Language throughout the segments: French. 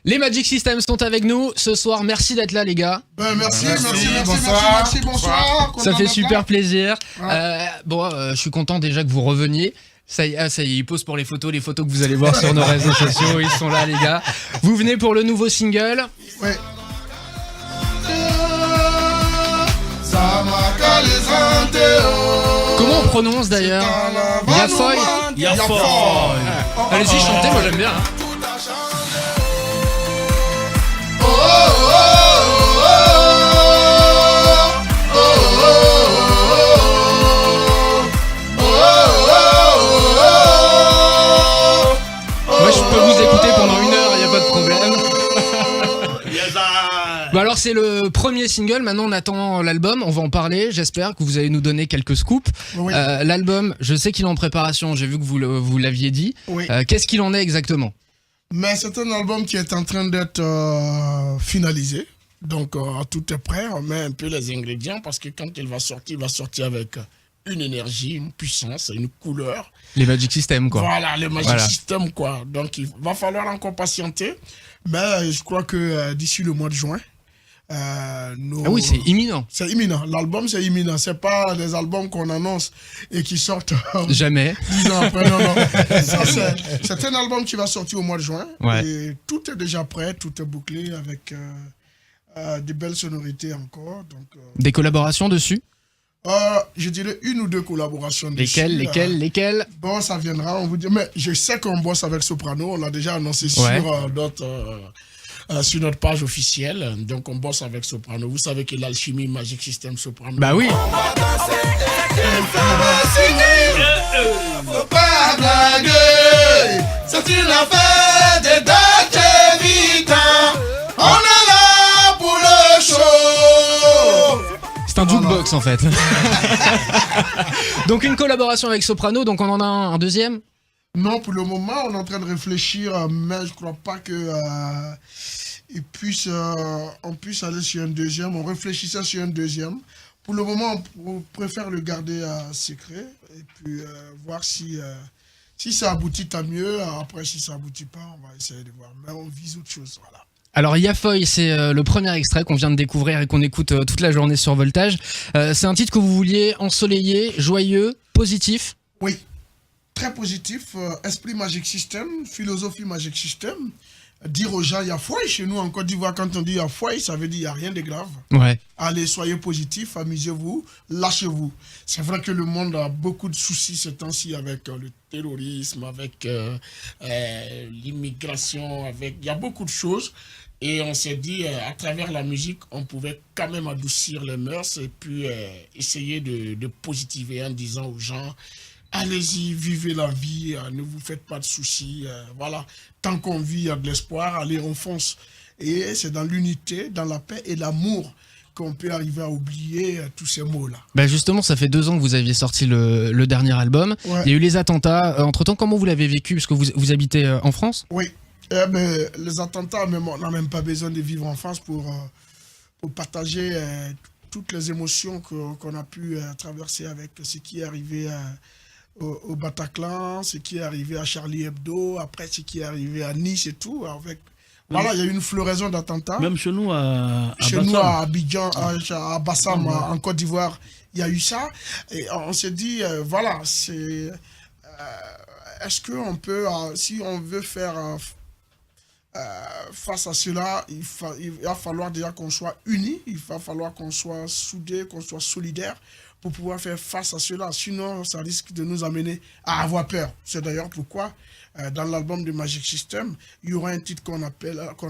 Les Magic System sont avec nous ce soir. Merci d'être là, les gars. Merci, bonsoir. Ça fait super plaisir. Je suis content déjà que vous reveniez. Ça y est, ils posent pour les photos que vous allez voir sur nos réseaux sociaux. Ils sont là, les gars. Vous venez pour le nouveau single. Ouais. Comment on prononce d'ailleurs? Yafoy. Allez-y, chantez, moi j'aime bien. Moi je peux vous écouter pendant 1 heure, y a pas de problème. Bah alors c'est le premier single, maintenant on attend l'album, on va en parler, j'espère que vous allez nous donner quelques scoops. Oui. L'album, je sais qu'il est en préparation, j'ai vu que vous l'aviez dit. Oui. Qu'est-ce qu'il en est exactement? Mais c'est un album qui est en train d'être finalisé. Donc tout est prêt, on met un peu les ingrédients parce que quand il va sortir avec une énergie, une puissance, une couleur. Les Magic System quoi. Voilà, les Magic System quoi. Donc il va falloir encore patienter. Mais je crois que d'ici le mois de juin, Ah oui, c'est imminent. C'est imminent. L'album, c'est imminent. C'est pas des albums qu'on annonce et qui sortent Jamais. 10 ans après. Non. Ça, c'est un album qui va sortir au mois de juin. Ouais. Et tout est déjà prêt, tout est bouclé avec des belles sonorités encore. Donc, Des collaborations dessus? je dirais 1 ou 2 collaborations Lesquelles? Bon, ça viendra, on vous dit. Mais je sais qu'on bosse avec Soprano. On l'a déjà annoncé sur notre page officielle. Donc on bosse avec Soprano. Vous savez que l'alchimie Magic System Soprano. Bah oui. Faut pas blaguer. C'est une affaire de Dolce Vita. On est là pour le show. C'est un jukebox en fait. Donc une collaboration avec Soprano, donc on en a un deuxième? Non, pour le moment, on est en train de réfléchir, mais je crois pas que on puisse aller sur un deuxième. On réfléchissait sur un deuxième. Pour le moment, on préfère le garder secret et puis voir si ça aboutit, tant mieux. Après, si ça aboutit pas, on va essayer de voir. Mais on vise autre chose, voilà. Alors Yafoy, c'est le premier extrait qu'on vient de découvrir et qu'on écoute toute la journée sur Voltage. C'est un titre que vous vouliez ensoleillé, joyeux, positif? Oui. Très positif, esprit Magic System, philosophie Magic System. Dire aux gens, il y a foi chez nous en Côte d'Ivoire, quand on dit il y a foi, ça veut dire il n'y a rien de grave. Ouais. Allez, soyez positifs, amusez-vous, lâchez-vous. C'est vrai que le monde a beaucoup de soucis ces temps-ci avec le terrorisme, avec l'immigration, il y a beaucoup de choses. Et on s'est dit, à travers la musique, on pouvait quand même adoucir les mœurs et puis essayer de positiver en disant aux gens, allez-y, vivez la vie, ne vous faites pas de soucis. Voilà, tant qu'on vit, il y a de l'espoir, allez, on fonce. Et c'est dans l'unité, dans la paix et l'amour qu'on peut arriver à oublier tous ces mots-là. Bah justement, ça fait 2 ans que vous aviez sorti le dernier album. Ouais. Il y a eu les attentats. Entre-temps, comment vous l'avez vécu? Parce que vous habitez en France? Oui, les attentats, même, on n'a même pas besoin de vivre en France pour partager toutes les émotions qu'on a pu traverser avec ce qui est arrivé au Bataclan, ce qui est arrivé à Charlie Hebdo, après ce qui est arrivé à Nice et tout. Voilà, il y a eu une floraison d'attentats. Même chez nous, à Abidjan, à Bassam, en Côte d'Ivoire, il y a eu ça. Et on s'est dit, voilà, est-ce qu'on peut, si on veut faire face à cela, il va falloir déjà qu'on soit unis, il va falloir qu'on soit soudés, qu'on soit solidaires pour pouvoir faire face à cela. Sinon, ça risque de nous amener à avoir peur. C'est d'ailleurs pourquoi, dans l'album de Magic System, il y aura un titre qu'on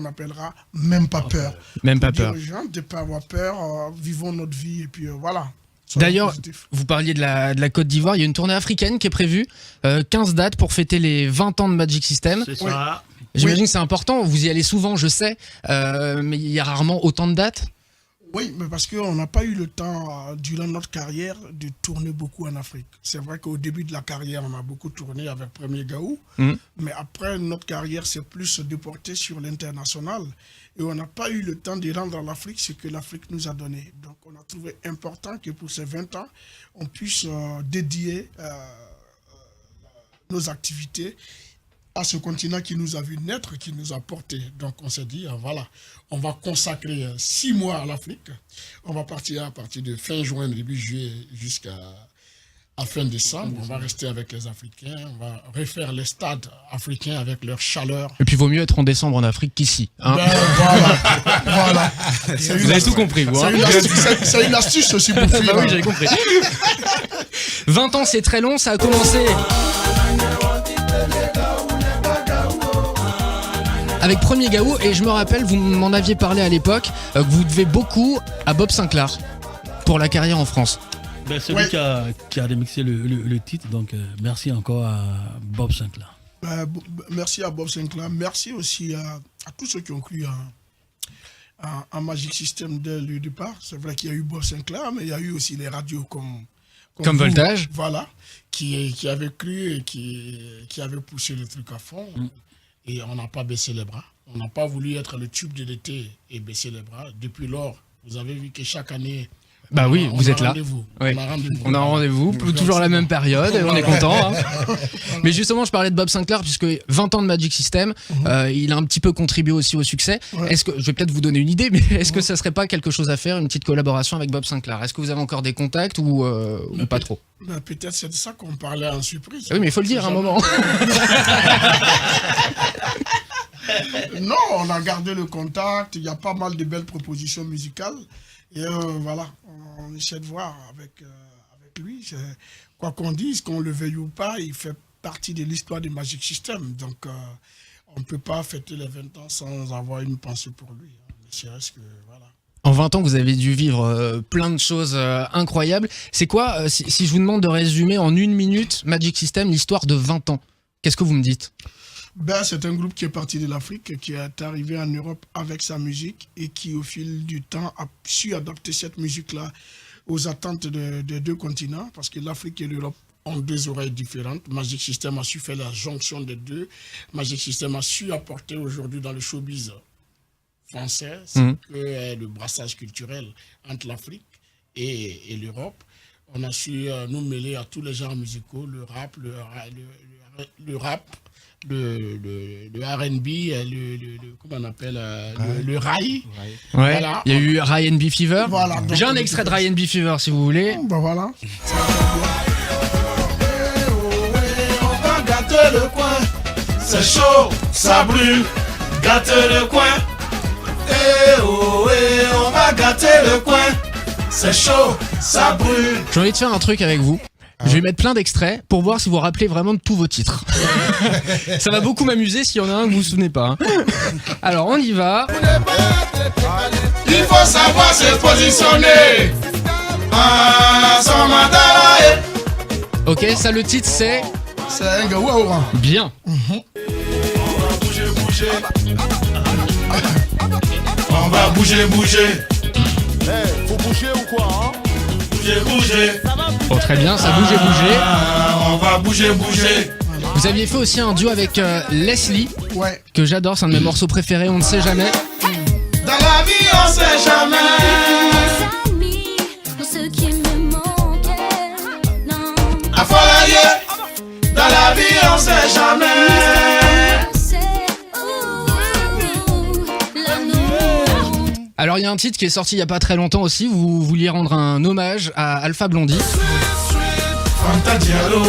appellera « Même pas peur ». Même pas peur. Dire aux gens de ne pas avoir peur, vivons notre vie et puis voilà. D'ailleurs, vous parliez de la Côte d'Ivoire, il y a une tournée africaine qui est prévue, 15 dates pour fêter les 20 ans de Magic System. C'est ça. J'imagine que c'est important, vous y allez souvent, je sais, mais il y a rarement autant de dates. Oui, mais parce qu'on n'a pas eu le temps, durant notre carrière, de tourner beaucoup en Afrique. C'est vrai qu'au début de la carrière, on a beaucoup tourné avec Premier Gaou, mais après, notre carrière s'est plus déportée sur l'international. Et on n'a pas eu le temps de rendre à l'Afrique ce que l'Afrique nous a donné. Donc, on a trouvé important que pour ces 20 ans, on puisse dédier nos activités à ce continent qui nous a vu naître, qui nous a portés. Donc on s'est dit, voilà, on va consacrer 6 mois à l'Afrique. On va partir à partir de fin juin, début juillet jusqu'à fin décembre. On va rester avec les Africains, on va refaire les stades africains avec leur chaleur. Et puis vaut mieux être en décembre en Afrique qu'ici. Hein. Voilà. Vous avez tout compris, vous. Hein. C'est une astuce aussi pour fuir. Bah oui, j'avais compris. 20 ans, c'est très long, ça a commencé avec Premier Gaou, et je me rappelle, vous m'en aviez parlé à l'époque, que vous devez beaucoup à Bob Sinclair pour la carrière en France. Ben, c'est lui qui a remixé le titre, donc merci encore à Bob Sinclair. Merci à Bob Sinclair, merci aussi à tous ceux qui ont cru en Magic System dès le départ. C'est vrai qu'il y a eu Bob Sinclair, mais il y a eu aussi les radios comme vous, Voltage. Voilà, qui avaient cru et qui avaient poussé le truc à fond. Et on n'a pas baissé les bras. On n'a pas voulu être le tube de l'été et baisser les bras. Depuis lors, vous avez vu que chaque année, bah oui, vous êtes là. Oui. On a un rendez-vous, toujours à la même période, et on est content. Hein. Mais justement, je parlais de Bob Sinclair, puisque 20 ans de Magic System, il a un petit peu contribué aussi au succès. Est-ce que, je vais peut-être vous donner une idée, mais est-ce que ça serait pas quelque chose à faire, une petite collaboration avec Bob Sinclair? Est-ce que vous avez encore des contacts ou pas trop? Peut-être c'est de ça qu'on parlait en surprise. Oui, mais il faut le dire à un moment. Non, on a gardé le contact, il y a pas mal de belles propositions musicales. Et voilà, on essaie de voir avec lui. Quoi qu'on dise, qu'on le veuille ou pas, il fait partie de l'histoire du Magic System. Donc, on ne peut pas fêter les 20 ans sans avoir une pensée pour lui. Que, voilà. En 20 ans, vous avez dû vivre plein de choses incroyables. C'est quoi, si je vous demande de résumer en 1 minute Magic System, l'histoire de 20 ans, qu'est-ce que vous me dites? C'est un groupe qui est parti de l'Afrique, qui est arrivé en Europe avec sa musique et qui, au fil du temps, a su adapter cette musique-là aux attentes des 2 continents, parce que l'Afrique et l'Europe ont 2 oreilles différentes. Magic System a su faire la jonction des 2. Magic System a su apporter aujourd'hui dans le showbiz français le brassage culturel entre l'Afrique et l'Europe. On a su nous mêler à tous les genres musicaux, le rap, le R&B, comment on appelle, le rail. Ouais. Voilà. Il y a eu Rai &B Fever. Voilà, j'ai un extrait de Rai &B Fever si vous voulez. Voilà. On va gâter le coin, c'est chaud, ça brûle, gâter le coin. On va gâter le coin, c'est chaud, ça brûle. J'ai envie de faire un truc avec vous. Je vais mettre plein d'extraits pour voir si vous vous rappelez vraiment de tous vos titres. Ça va beaucoup m'amuser s'il y en a un que vous vous souvenez pas. Hein. Alors on y va. Il faut savoir se positionner. Ok, ça le titre c'est... C'est un gars waouh. Bien. On va bouger. Faut bouger ou quoi hein? Bouger. Oh très bien, ça bouge. On va bouger. Vous aviez fait aussi un duo avec Leslie, que j'adore, c'est un de mes morceaux préférés, on ne sait jamais. Dans la vie on sait jamais. À Folaye, dans la vie on sait jamais. Alors il y a un titre qui est sorti il y a pas très longtemps aussi, vous vouliez rendre un hommage à Alpha Blondy. Fanta Diallo,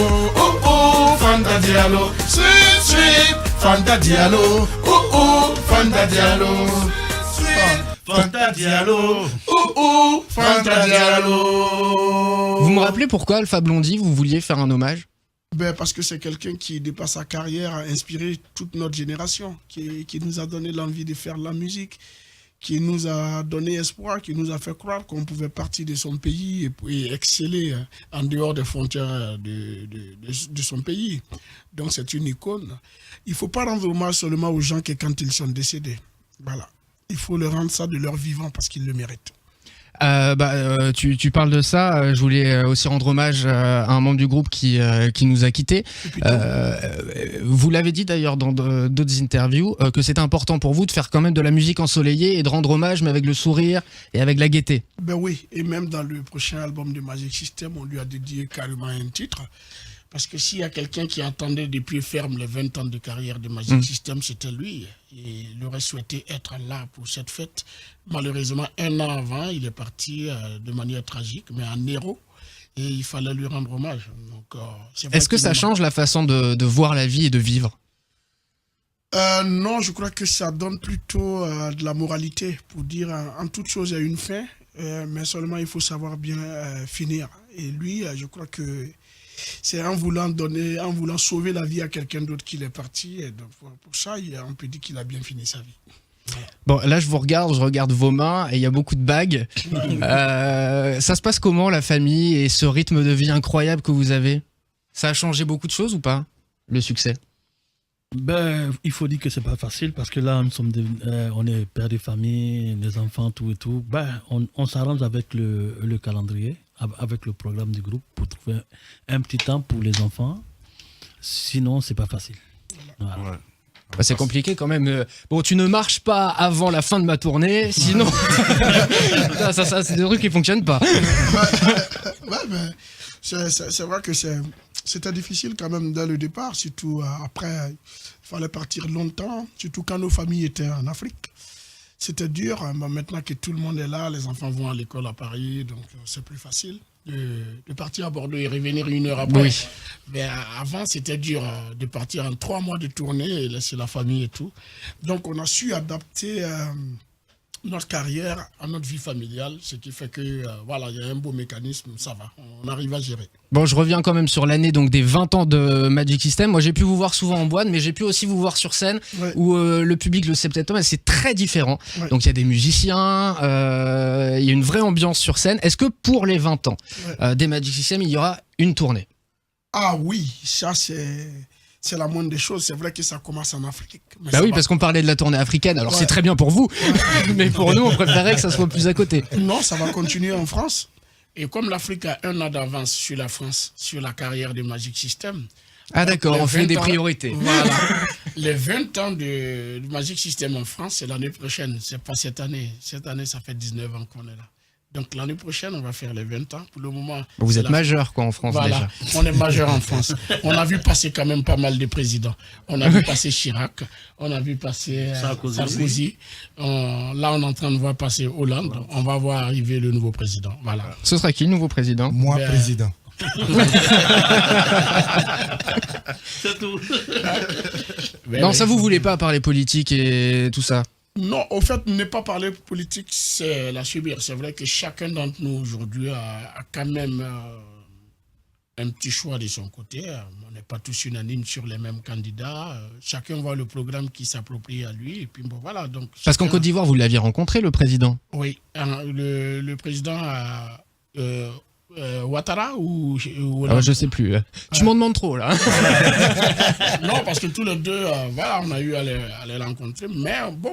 Fanta Diallo, sweet, Fanta Diallo, Fanta Diallo, Fanta Diallo, Fanta Diallo. Vous me rappelez pourquoi Alpha Blondy, vous vouliez faire un hommage? Parce que c'est quelqu'un qui, de par sa carrière, a inspiré toute notre génération, qui nous a donné l'envie de faire de la musique, qui nous a donné espoir, qui nous a fait croire qu'on pouvait partir de son pays et exceller en dehors des frontières de son pays. Donc c'est une icône. Il ne faut pas rendre hommage seulement aux gens que quand ils sont décédés. Voilà. Il faut leur rendre ça de leur vivant parce qu'ils le méritent. Tu parles de ça, je voulais aussi rendre hommage à un membre du groupe qui nous a quittés. Vous l'avez dit d'ailleurs dans d'autres interviews, que c'était important pour vous de faire quand même de la musique ensoleillée et de rendre hommage mais avec le sourire et avec la gaieté. Oui, et même dans le prochain album de Magic System, on lui a dédié carrément un titre. Parce que s'il y a quelqu'un qui attendait depuis ferme les 20 ans de carrière de Magic System, c'était lui. Et il aurait souhaité être là pour cette fête. Malheureusement, 1 an avant, il est parti de manière tragique, mais en héros. Et il fallait lui rendre hommage. Donc, est-ce que ça change la façon de voir la vie et de vivre? Non, je crois que ça donne plutôt de la moralité pour dire en toute chose il y a une fin, mais seulement il faut savoir bien finir. Et lui, je crois que c'est en voulant sauver la vie à quelqu'un d'autre qu'il est parti. Et donc, pour ça, on peut dire qu'il a bien fini sa vie. Bon, là, je regarde vos mains et il y a beaucoup de bagues. Ça se passe comment, la famille, et ce rythme de vie incroyable que vous avez? Ça a changé beaucoup de choses ou pas, le succès? Il faut dire que c'est pas facile parce que là, on est père de famille, les enfants, tout et tout. On s'arrange avec le calendrier, avec le programme du groupe pour trouver un petit temps pour les enfants. Sinon, c'est pas facile. Voilà. Ouais. C'est compliqué quand même. Bon, tu ne marches pas avant la fin de ma tournée, sinon... ça, c'est des trucs qui fonctionnent pas. Mais c'est vrai que c'était difficile quand même dès le départ, surtout après, il fallait partir longtemps, surtout quand nos familles étaient en Afrique. C'était dur. Maintenant que tout le monde est là, les enfants vont à l'école à Paris, donc c'est plus facile de partir à Bordeaux et revenir 1 heure après. Oui. Mais avant, c'était dur de partir en 3 mois de tournée et laisser la famille et tout. Donc, on a su adapter notre carrière à notre vie familiale, ce qui fait que, voilà, il y a un beau mécanisme, ça va, on arrive à gérer. Bon, je reviens quand même sur l'année donc des 20 ans de Magic System. Moi, j'ai pu vous voir souvent en boîte, mais j'ai pu aussi vous voir sur scène, où le public le sait peut-être, mais c'est très différent. Ouais. Donc, il y a des musiciens, il y a une vraie ambiance sur scène. Est-ce que pour les 20 ans des Magic System, il y aura une tournée? Ah oui, ça c'est la moindre des choses. C'est vrai que ça commence en Afrique. Mais oui, parce qu'on parlait de la tournée africaine. Alors c'est très bien pour vous, mais pour nous, on préférait que ça soit plus à côté. Non, ça va continuer en France. Et comme l'Afrique a 1 an d'avance sur la France, sur la carrière de Magic System. Ah d'accord, on fait des priorités. Voilà. Les 20 ans de Magic System en France, c'est l'année prochaine. C'est pas cette année. Cette année, ça fait 19 ans qu'on est là. Donc l'année prochaine, on va faire les 20 ans. Pour le moment, vous êtes majeur quoi en France déjà. On est majeur en France. On a vu passer quand même pas mal de présidents. On a vu passer Chirac, on a vu passer Sarkozy. Là, on est en train de voir passer Hollande. On va voir arriver le nouveau président. Voilà. Ce sera qui le nouveau président? Moi, président. C'est tout. Non, ça vous voulez pas parler politique et tout ça? Non, au fait, ne pas parler politique, c'est la subir. C'est vrai que chacun d'entre nous aujourd'hui a quand même un petit choix de son côté. On n'est pas tous unanimes sur les mêmes candidats. Chacun voit le programme qui s'approprie à lui. Et puis bon, voilà. Donc, parce qu'en Côte d'Ivoire, vous l'aviez rencontré, le président? Oui, le président a... Ouattara ou je sais plus. Tu m'en demandes trop là. Non, parce que tous les deux, voilà, on a eu à les rencontrer. Mais bon.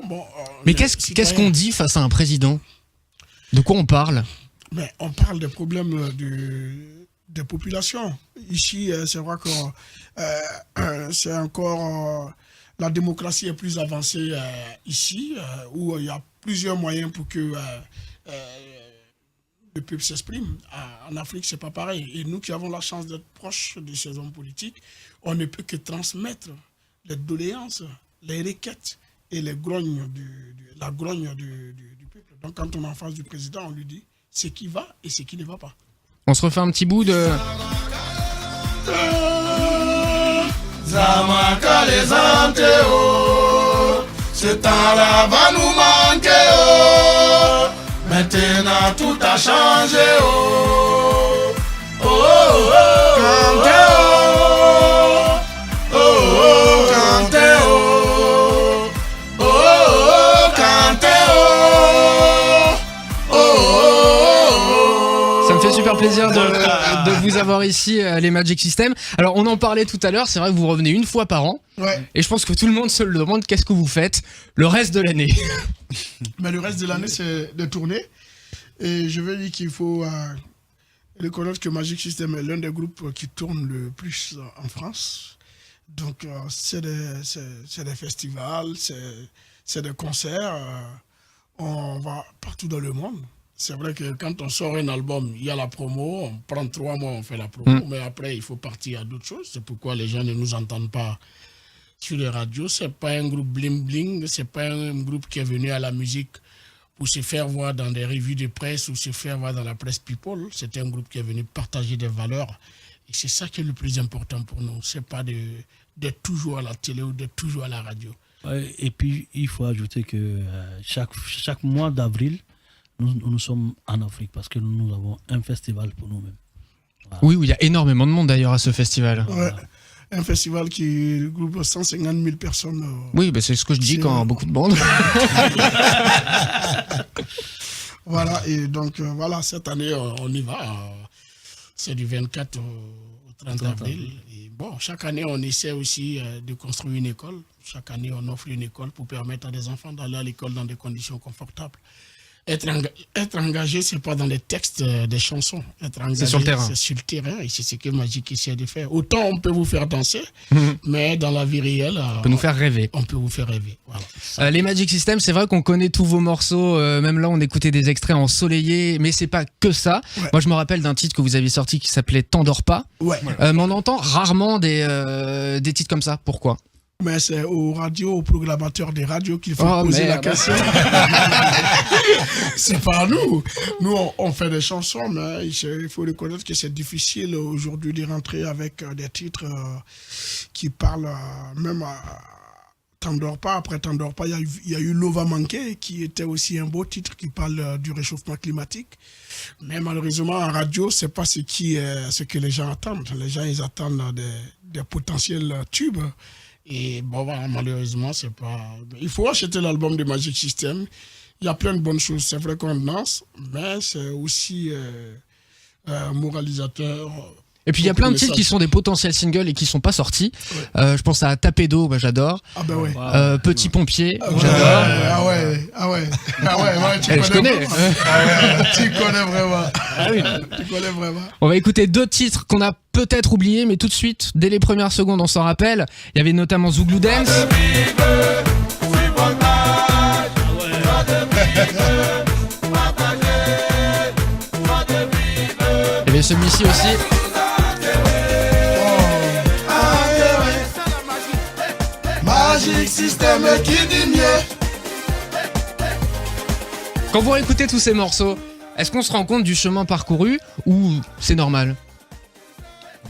Mais qu'est-ce qu'on dit face à un président? De quoi on parle? Mais on parle des problèmes des populations. Ici, c'est vrai que c'est encore la démocratie est plus avancée ici, où il y a plusieurs moyens pour que le peuple s'exprime. En Afrique, c'est pas pareil. Et nous qui avons la chance d'être proches de ces hommes politiques, on ne peut que transmettre les doléances, les requêtes et les grognes la grogne du peuple. Donc quand on est en face du président, on lui dit ce qui va et ce qui ne va pas. On se refait un petit bout de... Zamaka les antéos, ce temps-là va nous manquer, oh. Maintenant tout a changé, oh. Oh, oh, oh, Kanté, oh. Oh, oh, Kanté, oh. Oh, oh, Kanté, oh. Oh, oh, ça me fait super plaisir de vous avoir ici, les Magic System. Alors, on en parlait tout à l'heure, c'est vrai que vous revenez 1 fois par an. Ouais. Et je pense que tout le monde se le demande, qu'est-ce que vous faites le reste de l'année? Mais le reste de l'année, c'est de tourner. Et je veux dire qu'il faut reconnaître que Magic System est l'un des groupes qui tourne le plus en France. Donc, c'est des festivals, c'est des concerts. On va partout dans le monde. C'est vrai que quand on sort un album, il y a la promo, on prend 3 mois, on fait la promo, mais après, il faut partir à d'autres choses. C'est pourquoi les gens ne nous entendent pas sur les radios. C'est pas un groupe bling-bling, c'est pas un groupe qui est venu à la musique pour se faire voir dans des revues de presse ou se faire voir dans la presse people. C'est un groupe qui est venu partager des valeurs. Et c'est ça qui est le plus important pour nous. C'est pas de toujours à la télé ou de toujours à la radio. Et puis, il faut ajouter que chaque mois d'avril, nous sommes en Afrique parce que nous avons un festival pour nous-mêmes. Voilà. Oui, il y a énormément de monde d'ailleurs à ce festival. Ouais. Un festival qui regroupe 150 000 personnes. Oui, c'est ce que je dis quand beaucoup de monde. Voilà, et donc voilà, cette année, on y va. C'est du 24 au 30 avril. Et bon, chaque année, on essaie aussi de construire une école. Chaque année, on offre une école pour permettre à des enfants d'aller à l'école dans des conditions confortables. Être engagé, c'est pas dans les textes des chansons. Être engagé, c'est sur le terrain. C'est sur le terrain et c'est ce que Magic essaie de faire. Autant on peut vous faire danser, mais dans la vie réelle, on peut nous faire rêver. On peut vous faire rêver. Voilà. Les Magic System, c'est vrai qu'on connaît tous vos morceaux. Même là, on écoutait des extraits ensoleillés, mais c'est pas que ça. Ouais. Moi, je me rappelle d'un titre que vous aviez sorti qui s'appelait T'endors pas. Ouais. Mais on entend rarement des titres comme ça. Pourquoi ? Mais c'est aux radios, aux programmateurs des radios qu'il faut poser la question. C'est pas à nous. Nous, on fait des chansons, mais il faut reconnaître que c'est difficile aujourd'hui de rentrer avec des titres qui parlent même à T'endors pas. Après T'endors pas, il y a eu L'eau va manquer, qui était aussi un beau titre qui parle du réchauffement climatique. Mais malheureusement, en radio, c'est pas ce que les gens attendent. Les gens, ils attendent des potentiels tubes. Et bon, voilà, malheureusement, c'est pas. Il faut acheter l'album de Magic System. Il y a plein de bonnes choses. C'est vrai qu'on danse, mais c'est aussi moralisateur. Et puis il y a plein de titres qui sont des potentiels singles et qui sont pas sortis. Ouais. Je pense à Tapé d'eau, j'adore. Ah ben ouais. Petit pompier, j'adore. Je connais. Tu connais vraiment. Ah oui. Tu connais vraiment. On va écouter 2 titres qu'on a peut-être oubliés, mais tout de suite, dès les premières secondes, on s'en rappelle. Il y avait notamment Zouglou Dance. Il y avait celui-ci aussi. Magic System qui dit mieux. Quand vous réécoutez tous ces morceaux, est-ce qu'on se rend compte du chemin parcouru ou c'est normal ?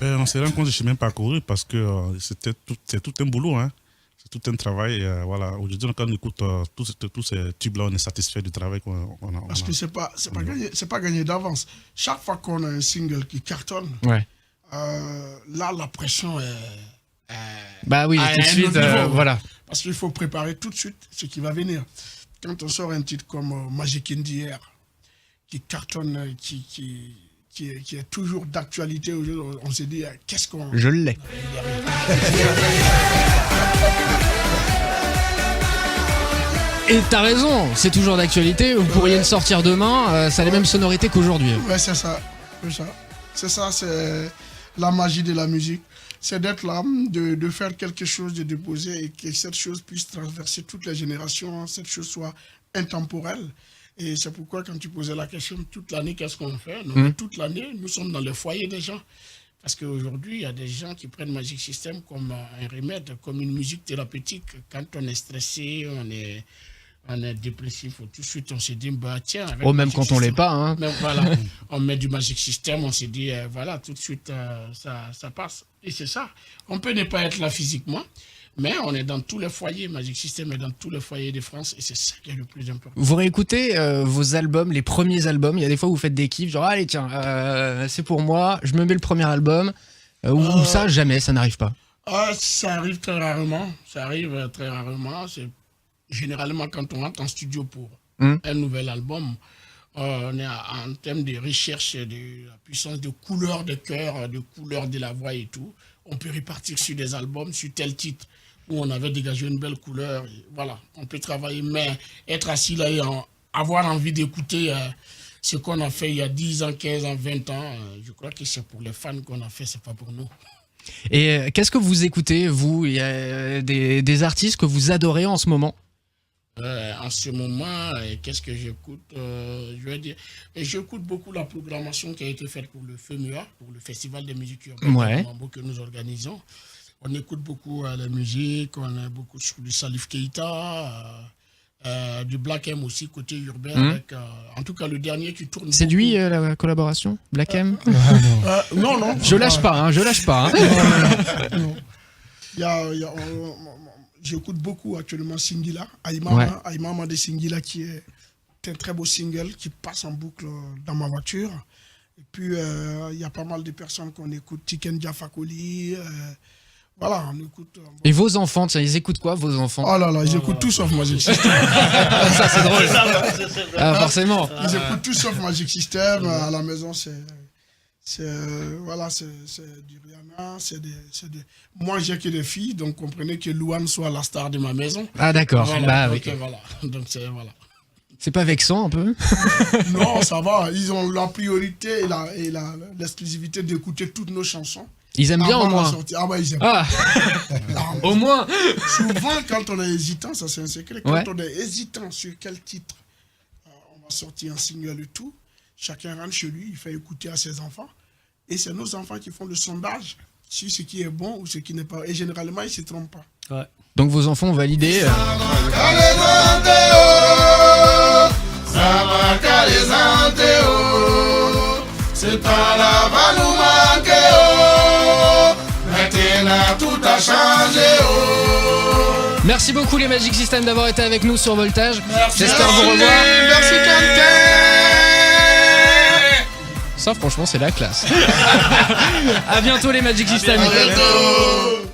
On se rend compte du chemin parcouru parce que c'est tout un boulot, hein. C'est tout un travail. Voilà. Aujourd'hui, quand on écoute tous ces tubes-là, on est satisfait du travail qu'on a. Parce que c'est pas gagné d'avance. Chaque fois qu'on a un single qui cartonne, là, la pression est... Bah oui, tout de suite, voilà. Parce qu'il faut préparer tout de suite ce qui va venir. Quand on sort un titre comme Magic Indier, qui cartonne, qui est toujours d'actualité, on se dit, qu'est-ce qu'on... Je l'ai. Et t'as raison, c'est toujours d'actualité. Vous pourriez le sortir demain, ça a les mêmes sonorités qu'aujourd'hui. Ouais, c'est ça. C'est ça, c'est la magie de la musique. C'est d'être là, de faire quelque chose, de déposer et que cette chose puisse traverser toutes les générations, cette chose soit intemporelle. Et c'est pourquoi quand tu posais la question, toute l'année, qu'est-ce qu'on fait ? Toute l'année, nous sommes dans le foyer des gens. Parce qu'aujourd'hui, il y a des gens qui prennent Magic System comme un remède, comme une musique thérapeutique. Quand on est stressé, on est dépressif, tout de suite on se dit, bah tiens... même Magic quand System, on l'est pas. Hein. Même, voilà, on met du Magic System, on se dit, voilà, tout de suite, ça passe. Et c'est ça. On peut ne pas être là physiquement, mais on est dans tous les foyers. Magic System est dans tous les foyers de France et c'est ça qui est le plus important. Vous réécoutez vos albums, les premiers albums. Il y a des fois où vous faites des kiffs, genre allez tiens, c'est pour moi, je me mets le premier album. Ou ça, jamais, ça n'arrive pas. Ça arrive très rarement. C'est généralement quand on rentre en studio pour un nouvel album. On est en termes de recherche de la puissance de couleur de cœur, de couleur de la voix et tout. On peut repartir sur des albums, sur tel titre où on avait dégagé une belle couleur. Et voilà, on peut travailler, mais être assis là et avoir envie d'écouter ce qu'on a fait il y a 10 ans, 15 ans, 20 ans, je crois que c'est pour les fans qu'on a fait, c'est pas pour nous. Et qu'est-ce que vous écoutez, vous ? Il y a des artistes que vous adorez en ce moment ? En ce moment, qu'est-ce que j'écoute Je vais dire, j'écoute beaucoup la programmation qui a été faite pour le FEMUA, pour le Festival des musiques urbaines que nous organisons. On écoute beaucoup la musique, on a beaucoup du Salif Keita, du Black M aussi, côté urbain. Avec, en tout cas, le dernier qui tourne. C'est lui la collaboration Black M Non. Je lâche pas. Non. J'écoute beaucoup actuellement Singila, Aïmama de Singila, qui est un très beau single qui passe en boucle dans ma voiture. Et puis, il y a pas mal de personnes qu'on écoute, Tiken Jafakoli. Voilà, on écoute. Et vos enfants, ils écoutent quoi, vos enfants? Oh là là, ils écoutent tout sauf Magic System. Ça, c'est drôle. Forcément. Ils écoutent tout sauf Magic System. À la maison, c'est du Rihanna, c'est des... Moi, j'ai que des filles, donc comprenez que Louane soit la star de ma maison. Ah d'accord, voilà, oui. Voilà. Donc voilà. C'est pas vexant un peu? Non, ça va. Ils ont la priorité et l'exclusivité d'écouter toutes nos chansons. Ils aiment bien au moins. Ah ouais, ils aiment. Au moins. Souvent, quand on est hésitant, ça c'est un secret, quand on est hésitant sur quel titre on va sortir un single et tout, chacun rentre chez lui, il fait écouter à ses enfants. Et c'est nos enfants qui font le sondage sur ce qui est bon ou ce qui n'est pas. Et généralement, ils ne se trompent pas. Ouais. Donc vos enfants ont validé. C'est pas la va nous manquer, maintenant tout a changé. Merci beaucoup les Magic System d'avoir été avec nous sur Voltage. J'espère vous revoir. Merci Quentin. Ça franchement c'est la classe. À bientôt les Magic System. À bientôt.